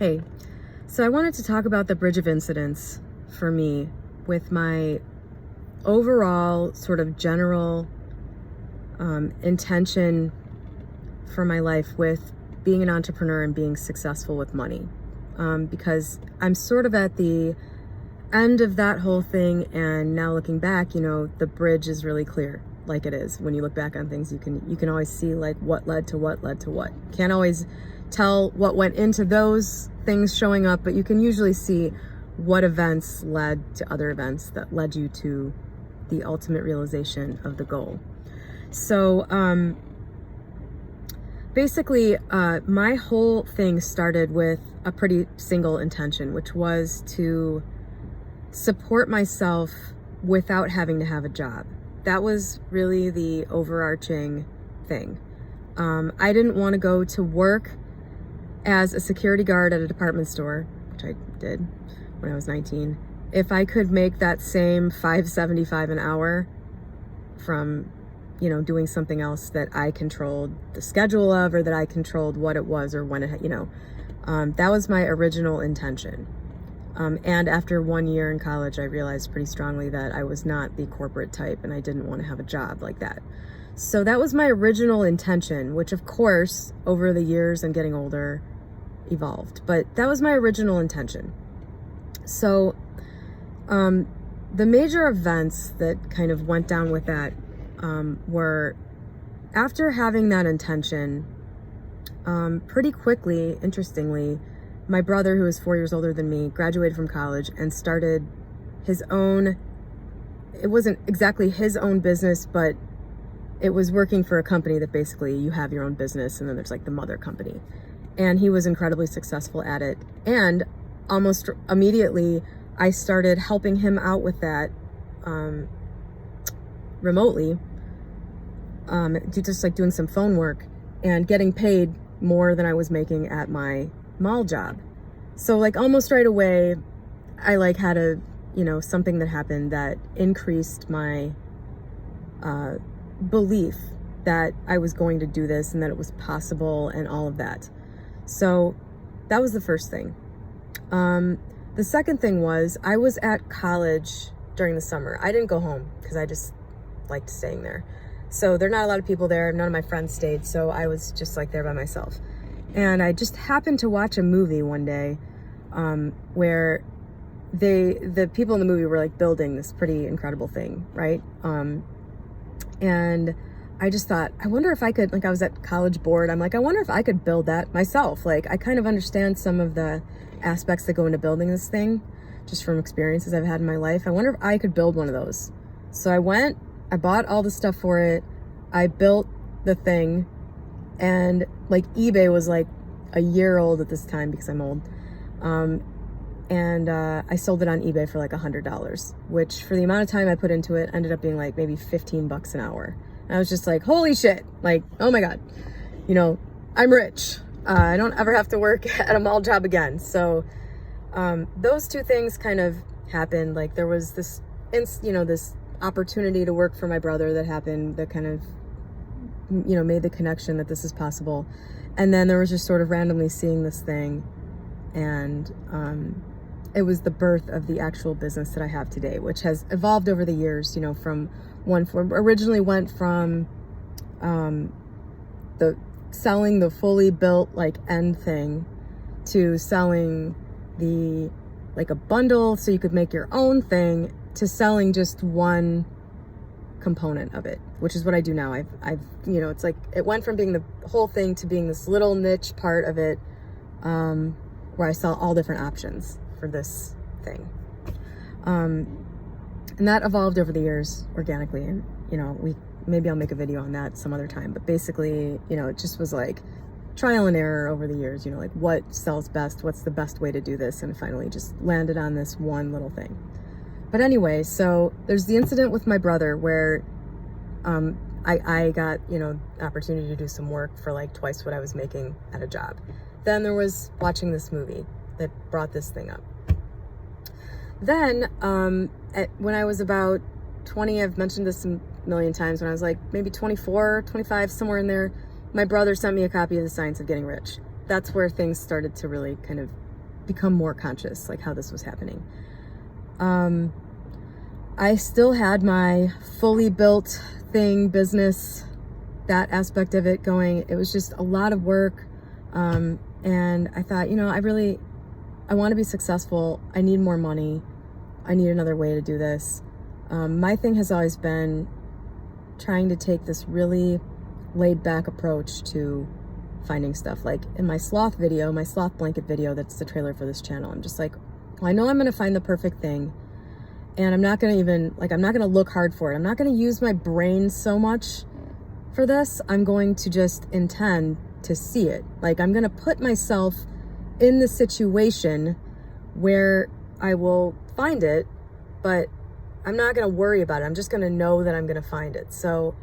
Hey, so I wanted to talk about the bridge of incidents for me with my overall sort of general intention for my life with being an entrepreneur and being successful with money. Because I'm sort of at the end of that whole thing, and now looking back, the bridge is really clear, like it is. When you look back on things, you can always see like what led to what led to what. Can't always tell what went into those things showing up, but you can usually see what events led to other events that led you to the ultimate realization of the goal. So basically, my whole thing started with a pretty single intention, which was to support myself without having to have a job. That was really the overarching thing. I didn't want to go to work as a security guard at a department store, which I did when I was 19, if I could make that same $5.75 an hour from, doing something else that I controlled the schedule of, or that I controlled what it was or when it, that was my original intention. And after 1 year in college, I realized pretty strongly that I was not the corporate type and I didn't want to have a job like that. So that was my original intention, which of course, over the years and getting older, evolved. But that was my original intention. So the major events that kind of went down with that were, after having that intention, pretty quickly, interestingly, my brother, who was 4 years older than me, graduated from college and started his own, it wasn't exactly his own business, but it was working for a company that basically you have your own business and then there's like the mother company. And he was incredibly successful at it. And almost immediately, I started helping him out with that remotely, just like doing some phone work and getting paid more than I was making at my mall job. So like almost right away, I like had something that happened that increased my belief that I was going to do this and that it was possible and all of that. So that was the first thing. The second thing was, I was at college during the summer. I didn't go home because I just liked staying there. So there are not a lot of people there. None of my friends stayed. So I was just like there by myself. And I just happened to watch a movie one day where the people in the movie were like building this pretty incredible thing, right? And I just thought, I wonder if I could, like I was at College Board, I'm like, I wonder if I could build that myself. Like I kind of understand some of the aspects that go into building this thing just from experiences I've had in my life. I wonder if I could build one of those. So I went, I bought all the stuff for it. I built the thing, and like eBay was like a year old at this time because I'm old. And I sold it on eBay for like $100, which for the amount of time I put into it ended up being like maybe $15 an hour. And I was just like, holy shit, like, oh my God, I'm rich. I don't ever have to work at a mall job again. So those two things kind of happened. Like there was this, this opportunity to work for my brother that happened that kind of, made the connection that this is possible. And then there was just sort of randomly seeing this thing. And it was the birth of the actual business that I have today, which has evolved over the years, from one form. Originally went from the selling the fully built like end thing to selling the like a bundle so you could make your own thing, to selling just one component of it, which is what I do now. I've it's like it went from being the whole thing to being this little niche part of it, where I sell all different options for this thing. And that evolved over the years organically. And, maybe I'll make a video on that some other time. But basically, it just was like trial and error over the years, like what sells best, what's the best way to do this, and finally just landed on this one little thing. But anyway, so there's the incident with my brother where I got, opportunity to do some work for like twice what I was making at a job. Then there was watching this movie that brought this thing up. Then when I was about 20, I've mentioned this a million times, when I was like maybe 24, 25, somewhere in there, my brother sent me a copy of The Science of Getting Rich. That's where things started to really kind of become more conscious, like how this was happening. I still had my fully built thing, business, that aspect of it going. It was just a lot of work. And I thought, I want to be successful. I need more money. I need another way to do this. My thing has always been trying to take this really laid back approach to finding stuff. Like in my sloth video, my sloth blanket video, that's the trailer for this channel. I'm just like, well, I know I'm going to find the perfect thing. And I'm not going to I'm not going to look hard for it. I'm not going to use my brain so much for this. I'm going to just intend to see it. Like I'm going to put myself in the situation where I will find it, but I'm not going to worry about it. I'm just going to know that I'm going to find it. So,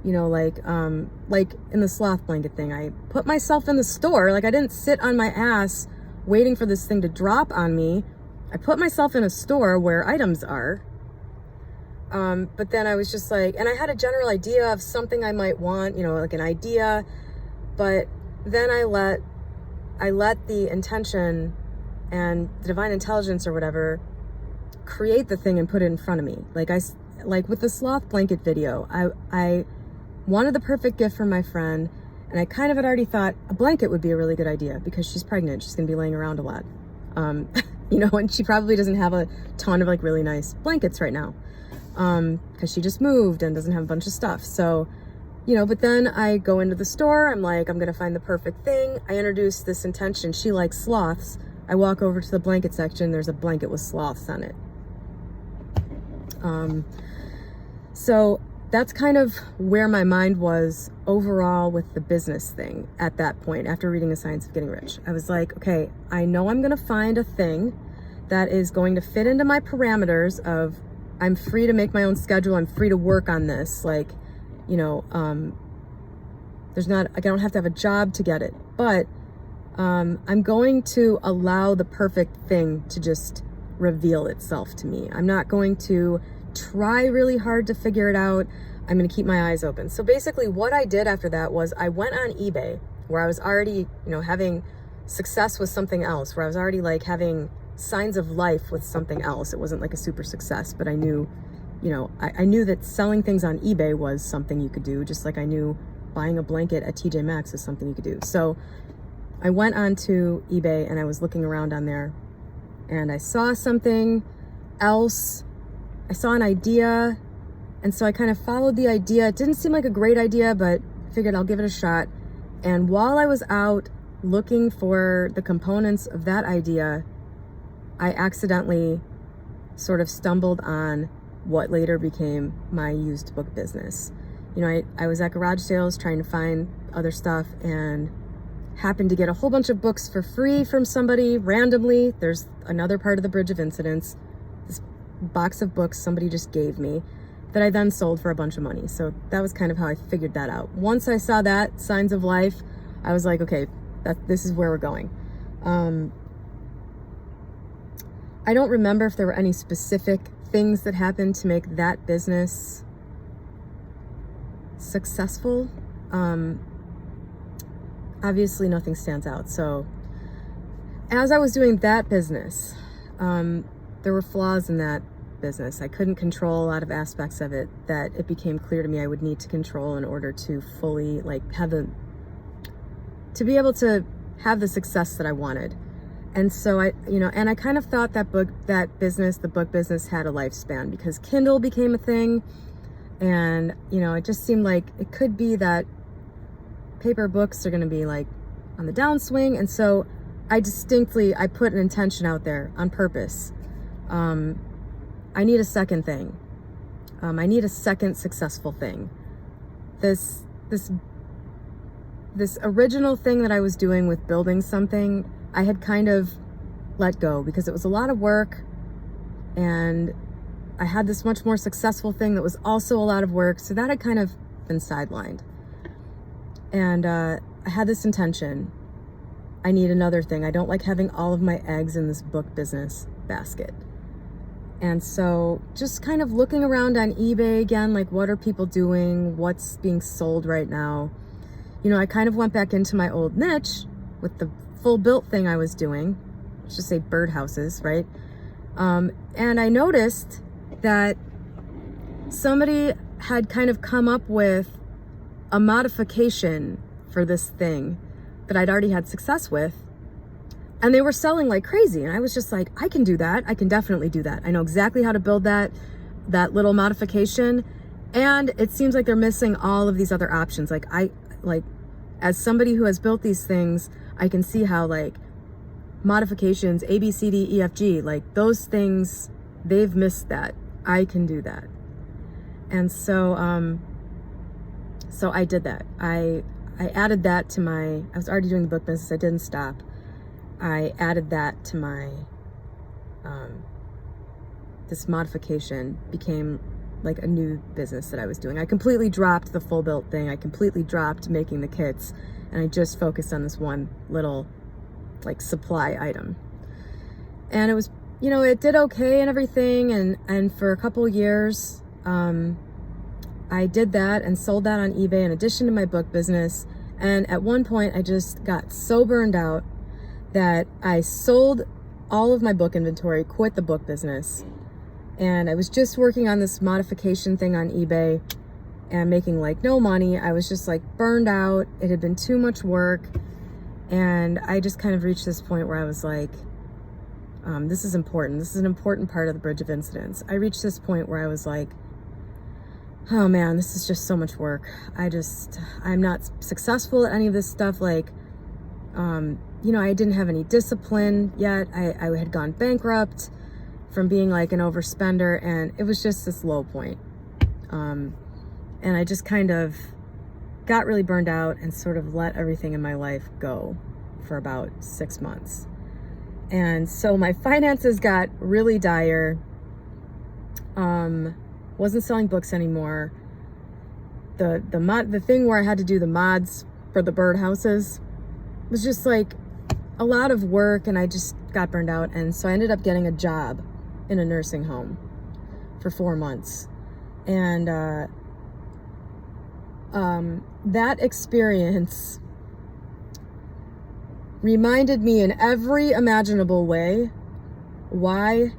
like in the sloth blanket thing, I put myself in the store. Like I didn't sit on my ass waiting for this thing to drop on me. I put myself in a store where items are. But then I was just like, and I had a general idea of something I might want, like an idea, but then I let the intention and the divine intelligence or whatever create the thing and put it in front of me. Like with the sloth blanket video, I wanted the perfect gift for my friend, and I kind of had already thought a blanket would be a really good idea because she's pregnant. She's going to be laying around a lot. And she probably doesn't have a ton of like really nice blankets right now. Because she just moved and doesn't have a bunch of stuff. So, but then I go into the store. I'm like, I'm going to find the perfect thing. I introduce this intention. She likes sloths. I walk over to the blanket section. There's a blanket with sloths on it. So that's kind of where my mind was overall with the business thing at that point after reading The Science of Getting Rich. I was like, okay, I know I'm going to find a thing that is going to fit into my parameters of I'm free to make my own schedule. I'm free to work on this. I don't have to have a job to get it, but I'm going to allow the perfect thing to just reveal itself to me. I'm not going to try really hard to figure it out. I'm going to keep my eyes open. So basically what I did after that was I went on eBay where I was already, having success with something else, where I was already like having signs of life with something else. It wasn't like a super success, but I knew, I knew that selling things on eBay was something you could do, just like I knew buying a blanket at TJ Maxx is something you could do. So I went onto eBay and I was looking around on there and I saw something else. I saw an idea, and so I kind of followed the idea. It didn't seem like a great idea, but I figured I'll give it a shot. And while I was out looking for the components of that idea, I accidentally sort of stumbled on what later became my used book business. I was at garage sales trying to find other stuff and happened to get a whole bunch of books for free from somebody randomly. There's another part of the Bridge of Incidents. This box of books somebody just gave me that I then sold for a bunch of money. So that was kind of how I figured that out. Once I saw that, signs of life, I was like, okay, this is where we're going. I don't remember if there were any specific things that happened to make that business successful. Obviously nothing stands out. So as I was doing that business, there were flaws in that business. I couldn't control a lot of aspects of it that it became clear to me I would need to control in order to fully to be able to have the success that I wanted. And so I kind of thought the book business had a lifespan because Kindle became a thing. And, it just seemed like it could be that paper books are going to be like on the downswing. And so I put an intention out there on purpose. I need a second thing. I need a second successful thing. This original thing that I was doing with building something, I had kind of let go because it was a lot of work, and I had this much more successful thing that was also a lot of work. So that had kind of been sidelined. And I had this intention. I need another thing. I don't like having all of my eggs in this book business basket. And so just kind of looking around on eBay again, like what are people doing? What's being sold right now? I kind of went back into my old niche with the full built thing I was doing. let's just say birdhouses, right? And I noticed that somebody had kind of come up with a modification for this thing that I'd already had success with. And they were selling like crazy. And I was just like, I can do that. I can definitely do that. I know exactly how to build that little modification. And it seems like they're missing all of these other options. Like as somebody who has built these things, I can see how like modifications, A, B, C, D, E, F, G, like those things, they've missed that. I can do that. And so, so I did that. I added that to I was already doing the book business. I didn't stop. I added that to my, this modification became like a new business that I was doing. I completely dropped the full built thing. I completely dropped making the kits, and I just focused on this one little like supply item. And it was, you know, it did okay and everything. And for a couple years, I did that and sold that on eBay in addition to my book business. And at one point I just got so burned out that I sold all of my book inventory, quit the book business. And I was just working on this modification thing on eBay and making like no money. I was just like burned out. It had been too much work. And I just kind of reached this point where I was like, this is important. This is an important part of the bridge of incidents. I reached this point where I was like, oh man, this is just so much work. I'm not successful at any of this stuff. Like, you know, I didn't have any discipline yet. I had gone bankrupt from being like an overspender, and it was just this low point. And I just kind of got really burned out and sort of let everything in my life go for about 6 months. And so my finances got really dire. Wasn't selling books anymore. The thing where I had to do the mods for the birdhouses was just like a lot of work, and I just got burned out. And so I ended up getting a job in a nursing home for 4 months. And that experience reminded me in every imaginable way why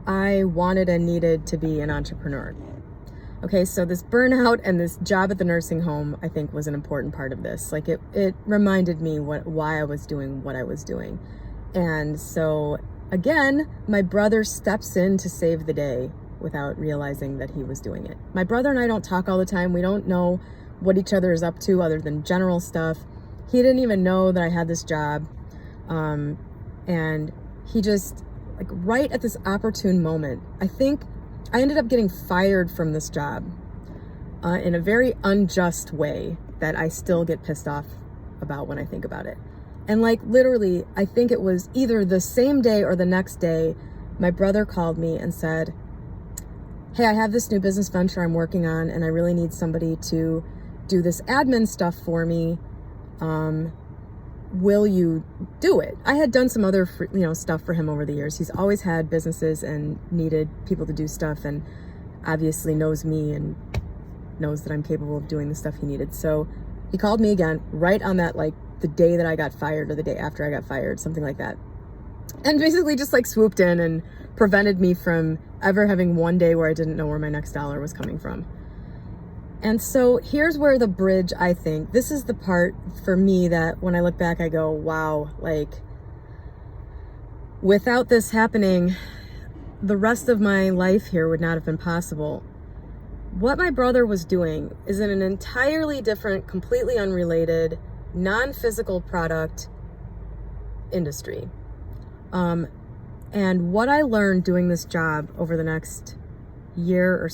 I wanted and needed to be an entrepreneur. Okay, so this burnout and this job at the nursing home, I think, was an important part of this. Like it reminded me why I was doing what I was doing. And so again, my brother steps in to save the day without realizing that he was doing it. My brother and I don't talk all the time. We don't know what each other is up to other than general stuff. He didn't even know that I had this job. And he just, like right at this opportune moment, I think I ended up getting fired from this job in a very unjust way that I still get pissed off about when I think about it. And like literally, I think it was either the same day or the next day, my brother called me and said, hey, I have this new business venture I'm working on, and I really need somebody to do this admin stuff for me. Will you do it? I had done some other, stuff for him over the years. He's always had businesses and needed people to do stuff, and obviously knows me and knows that I'm capable of doing the stuff he needed. So he called me again right on that, like the day that I got fired or the day after I got fired, something like that. And basically just like swooped in and prevented me from ever having one day where I didn't know where my next dollar was coming from. And so here's where the bridge, I think, this is the part for me that when I look back, I go, wow, like without this happening, the rest of my life here would not have been possible. What my brother was doing is in an entirely different, completely unrelated, non-physical product industry. And what I learned doing this job over the next year or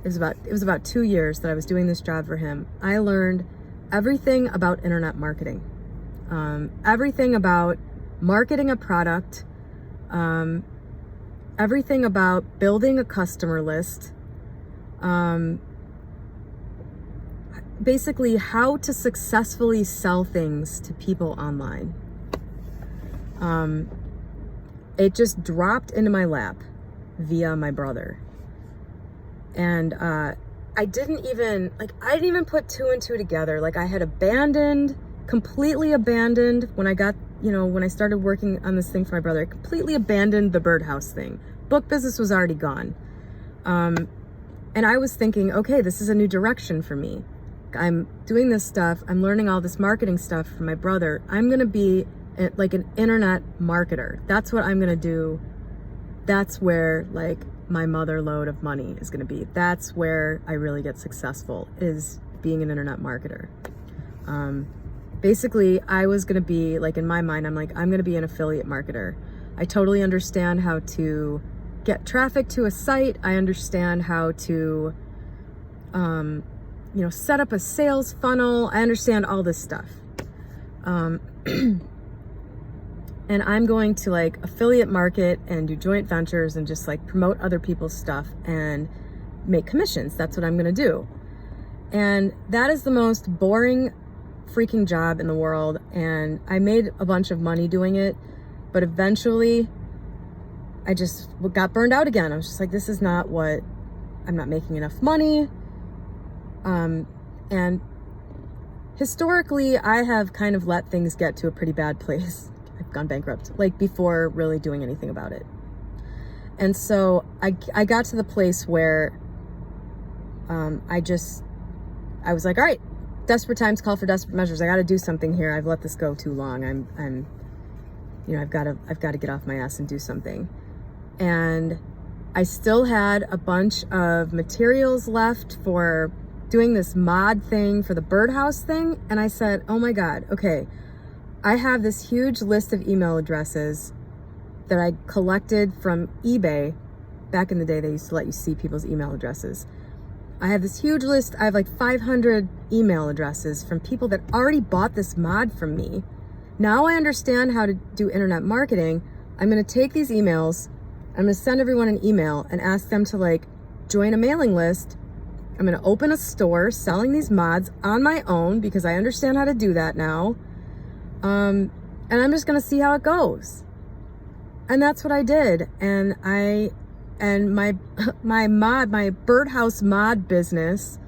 it was about 2 years that I was doing this job for him. I learned everything about internet marketing, everything about marketing a product, everything about building a customer list, basically how to successfully sell things to people online. It just dropped into my lap via my brother. And I didn't even put two and two together. Like I had abandoned completely abandoned when I started working on this thing for my brother. I completely abandoned the birdhouse thing. Book business was already gone. And I was thinking, okay, this is a new direction for me. I'm doing this stuff. I'm learning all this marketing stuff from my brother. I'm going to be like an internet marketer. That's what I'm going to do. That's where like my mother lode of money is going to be. That's where I really get successful, is being an internet marketer. Basically, I was going to be like, in my mind, I'm going to be an affiliate marketer. I totally understand how to get traffic to a site. I understand how to, set up a sales funnel. I understand all this stuff. And I'm going to like affiliate market and do joint ventures and just like promote other people's stuff and make commissions. That's what I'm going to do. And that is the most boring freaking job in the world. And I made a bunch of money doing it, but eventually I just got burned out again. I was just like, this is not what, I'm not making enough money. And historically, I have kind of let things get to a pretty bad place. I've gone bankrupt, like before really doing anything about it. And so I got to the place where I was like, all right, desperate times call for desperate measures. I got to do something here. I've let this go too long. I've got to get off my ass and do something. And I still had a bunch of materials left for doing this mod thing for the birdhouse thing. And I said, oh my God, okay, I have this huge list of email addresses that I collected from eBay. Back in the day, they used to let you see people's email addresses. I have this huge list. I have like 500 email addresses from people that already bought this mod from me. Now I understand how to do internet marketing. I'm going to take these emails. I'm going to send everyone an email and ask them to like join a mailing list. I'm going to open a store selling these mods on my own because I understand how to do that now. And I'm just going to see how it goes. And that's what I did. And my birdhouse mod business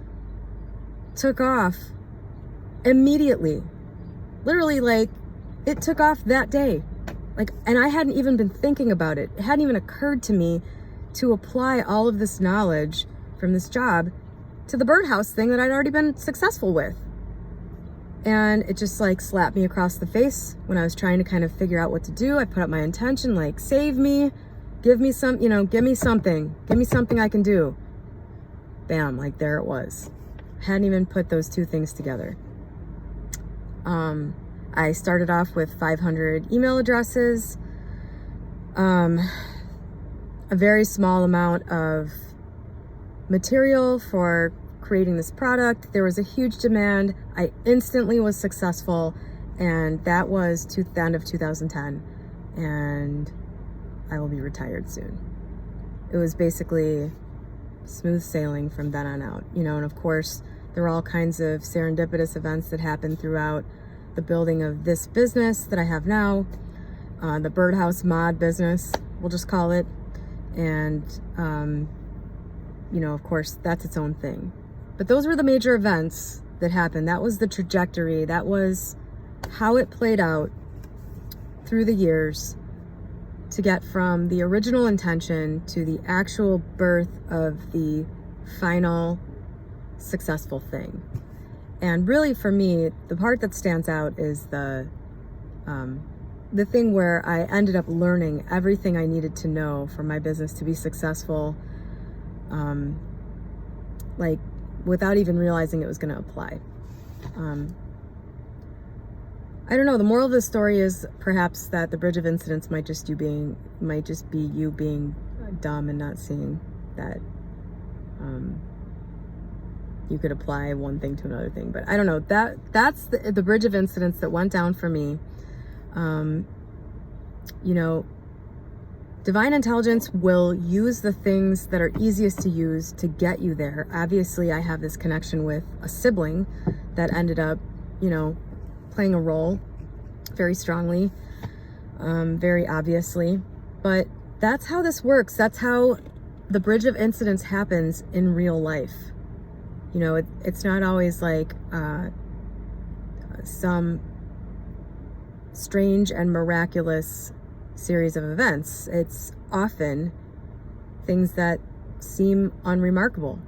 took off immediately. Literally, like, it took off that day. Like, and I hadn't even been thinking about it. It hadn't even occurred to me to apply all of this knowledge from this job to the birdhouse thing that I'd already been successful with. And it just like slapped me across the face when I was trying to kind of figure out what to do. I put up my intention, like, save me, give me some, give me something I can do. Bam, like there it was. Hadn't even put those two things together. I started off with 500 email addresses, a very small amount of material for creating this product. There was a huge demand. I instantly was successful, and that was to the end of 2010, and I will be retired soon. It was basically smooth sailing from then on out, and of course there were all kinds of serendipitous events that happened throughout the building of this business that I have now, the birdhouse mod business, we'll just call it. And of course that's its own thing. But those were the major events that happened. That was the trajectory. That was how it played out through the years to get from the original intention to the actual birth of the final successful thing. And really for me, the part that stands out is the thing where I ended up learning everything I needed to know for my business to be successful, like without even realizing it was going to apply. I don't know. The moral of the story is perhaps that the bridge of incidents might just be you being dumb and not seeing that you could apply one thing to another thing. But I don't know. That's the bridge of incidents that went down for me. Divine intelligence will use the things that are easiest to use to get you there. Obviously, I have this connection with a sibling that ended up, playing a role very strongly, very obviously. But that's how this works. That's how the bridge of incidents happens in real life. It's not always like some strange and miraculous series of events. It's often things that seem unremarkable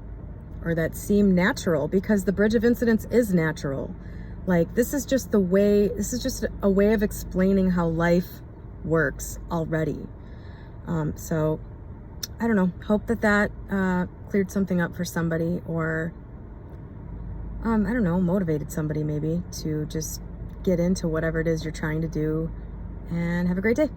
or that seem natural, because the bridge of incidents is natural. Like, this is just a way of explaining how life works already. So I don't know, hope that cleared something up for somebody, or I don't know, motivated somebody maybe to just get into whatever it is you're trying to do, and have a great day.